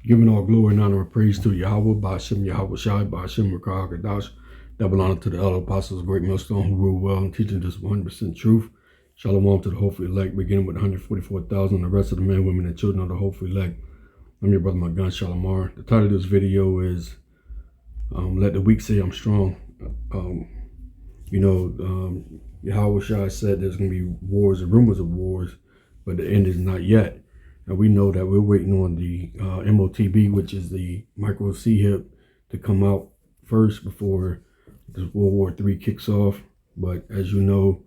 Giving all glory and honor and praise to Yahweh, Ba'ashem, Yahweh Shai, Ba'ashem, Rakah, Kadash. Double honor to the elder apostles, great millstone who rule well and teaching just 100% truth. Shalom to the hopeful elect, beginning with 144,000, and the rest of the men, women, and children of the hopeful elect. I'm your brother, my gun, Shalomar. The title of this video is Let the Weak Say I'm Strong. Yahweh Shai said there's going to be wars and rumors of wars, but the end is not yet. And we know that we're waiting on the MOTB, which is the micro C-hip, to come out first before this World War III kicks off. But as you know,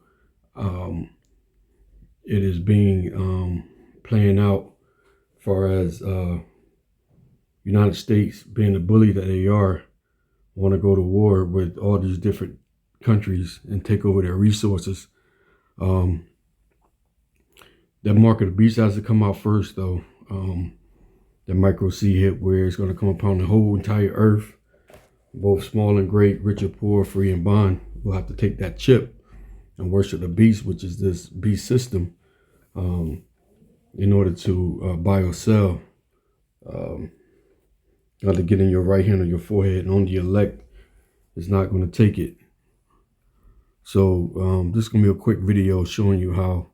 it is being playing out as far as United States, being the bully that they are, want to go to war with all these different countries and take over their resources. That mark of the beast has to come out first, though. The micro C hit, where it's going to come upon the whole entire earth, both small and great, rich or poor, free and bond. We'll have to take that chip and worship the beast, which is this beast system, in order to buy or sell. You have to get in your right hand or your forehead, and only the elect is not going to take it. So this is going to be a quick video showing you how,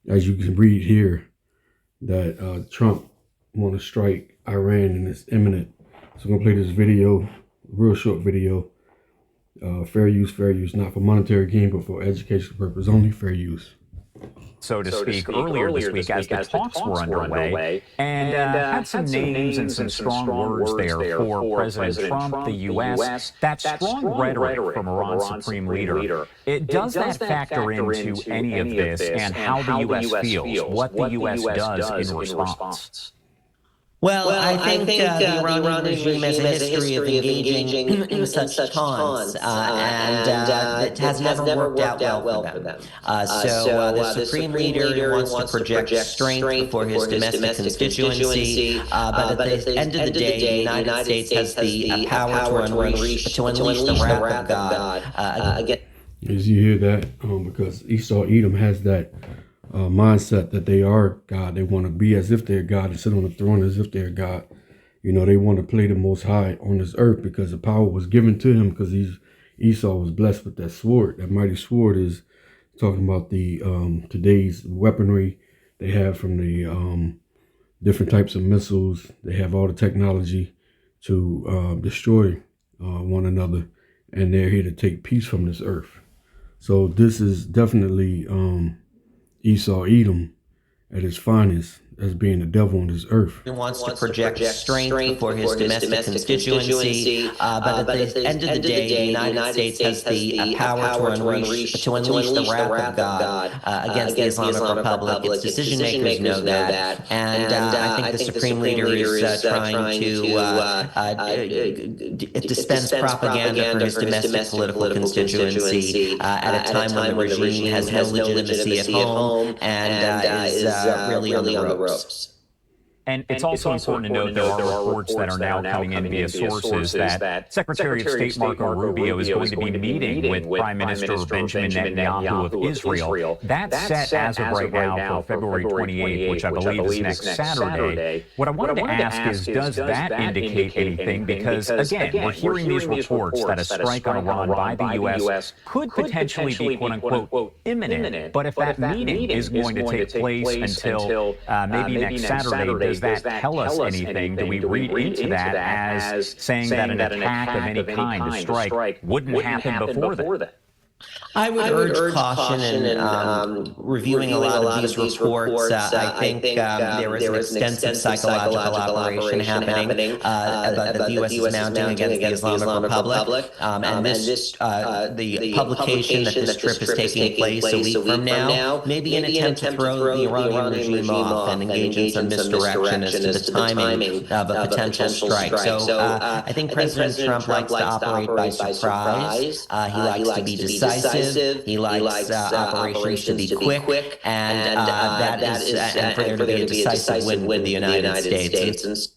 as you can read here, that Trump want to strike Iran and it's imminent. So I'm going to play this video, real short video. Fair use, not for monetary gain, but for educational purpose only, fair use. So to speak, earlier this week as the talks were underway, and had some names and some strong words there for President Trump, the U.S., that strong rhetoric from Iran's supreme leader. Does that factor into any of this and how the U.S. feels, what the U.S. does in response? Well, I think the Iranian regime has a history of engaging in such taunts, and it has never worked out well for them. So the Supreme Leader wants to project strength before his domestic constituency, but at the end of the day, the United States has the power to unleash the wrath of God against. As you hear that, because Esau Edom has that mindset that they are God. They want to be as if they're God and sit on the throne as if they're God. You know, they want to play the Most High on this earth because the power was given to him, because Esau was blessed with that sword. That mighty sword is talking about the today's weaponry they have from the different types of missiles. They have all the technology to destroy one another, and they're here to take peace from this earth. So this is definitely Esau Edom at his finest, as being the devil on this earth. He wants to project strength before his domestic constituency, but at the end of the day, the United States has the power to unleash the wrath of God against the Islamic Republic. Its decision makers know that, and I think the Supreme Leader is trying to dispense propaganda for his domestic political constituency at a time when the regime has no legitimacy at home and is really on the ropes. And it's also important to note there are reports that are now coming in via sources that Secretary of State Marco Rubio is going to be meeting with Prime Minister Benjamin Netanyahu of Israel. That's set as of right now for February 28th, which I believe is next Saturday. What I wanted to ask is, does that indicate anything? Because, again, we're hearing these reports that a strike on Iran by the U.S. could potentially be, quote-unquote, imminent. But if that meeting is going to take place until maybe next Saturday, does that tell us anything? Do we read into that as saying that an attack of any kind, a strike, wouldn't happen before that? I would urge caution in reviewing a lot of these reports. I think there was an extensive psychological operation happening that the U.S. is mounting against the Islamic Republic. And the publication that this trip is taking place a week from now may be an attempt to throw the Iranian regime off and engage in some misdirection as to the timing of a potential strike. So I think President Trump likes to operate by surprise. He likes to be decisive. He likes operations to be quick, and for there to be a decisive win with the United States.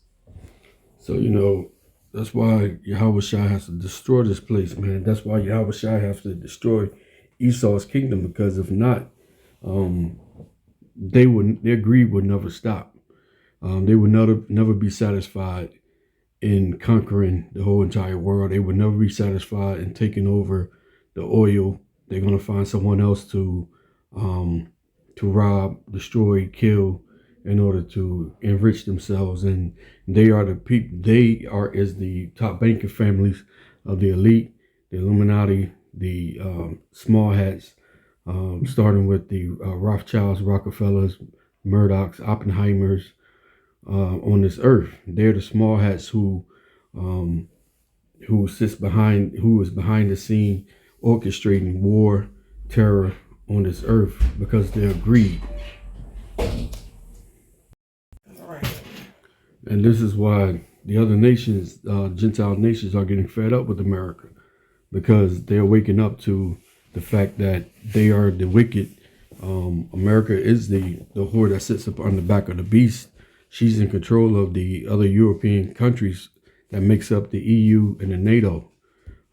So, you know, that's why Yahweh Shai has to destroy this place, man. That's why Yahweh Shai has to destroy Esau's kingdom, because if not, their greed would never stop. They would never be satisfied in conquering the whole entire world. They would never be satisfied in taking over the oil. They're gonna find someone else to rob, destroy, kill, in order to enrich themselves. And they are the people. They are is the top banking families of the elite, the Illuminati, the small hats, starting with the Rothschilds, Rockefellers, Murdochs, Oppenheimers on this earth. They're the small hats who is behind the scene, orchestrating war, terror on this earth because they're greed. And this is why the other nations, Gentile nations, are getting fed up with America, because they're waking up to the fact that they are the wicked. America is the whore that sits up on the back of the beast. She's in control of the other European countries that makes up the EU and the NATO.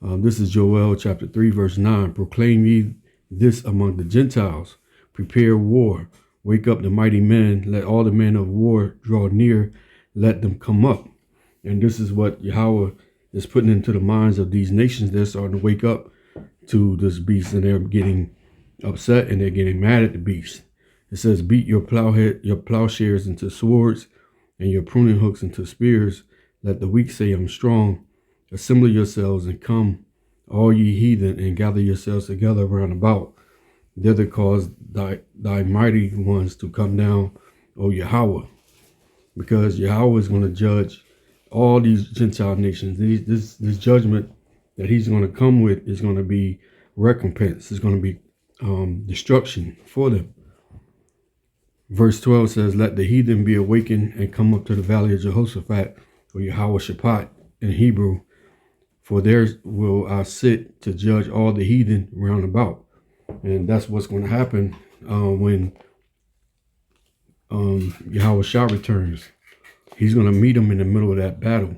This is Joel chapter 3, verse 9. Proclaim ye this among the Gentiles. Prepare war. Wake up the mighty men. Let all the men of war draw near. Let them come up. And this is what Yahweh is putting into the minds of these nations. They're starting to wake up to this beast, and they're getting upset and they're getting mad at the beast. It says, beat your plowshares into swords and your pruning hooks into spears. Let the weak say, I'm strong. Assemble yourselves and come, all ye heathen, and gather yourselves together round about. Thither cause thy mighty ones to come down, O Yahweh. Because Yahweh is going to judge all these Gentile nations. This judgment that he's going to come with is going to be recompense. It's going to be destruction for them. Verse 12 says, let the heathen be awakened and come up to the valley of Jehoshaphat, or Yahweh Shaphat in Hebrew. For there will I sit to judge all the heathen round about. And that's what's going to happen when Yahweh Shah returns. He's going to meet them in the middle of that battle.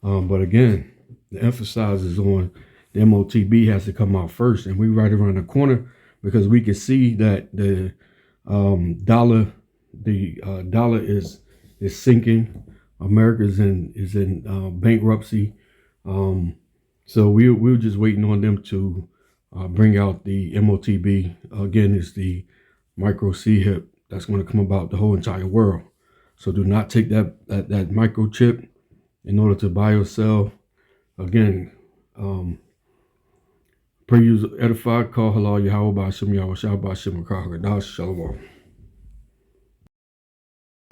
But again, the emphasis is on the MOTB has to come out first. And we right around the corner, because we can see that the dollar is sinking. America is in bankruptcy. So we're just waiting on them to bring out the MOTB. Again, it's the micro C-hip that's going to come about the whole entire world. So do not take that microchip in order to buy or sell. Again, pray you edified, call halal Yahweh Ba'ashem Yahweh Shah Ba'ashem Akah Hagadah Shalom.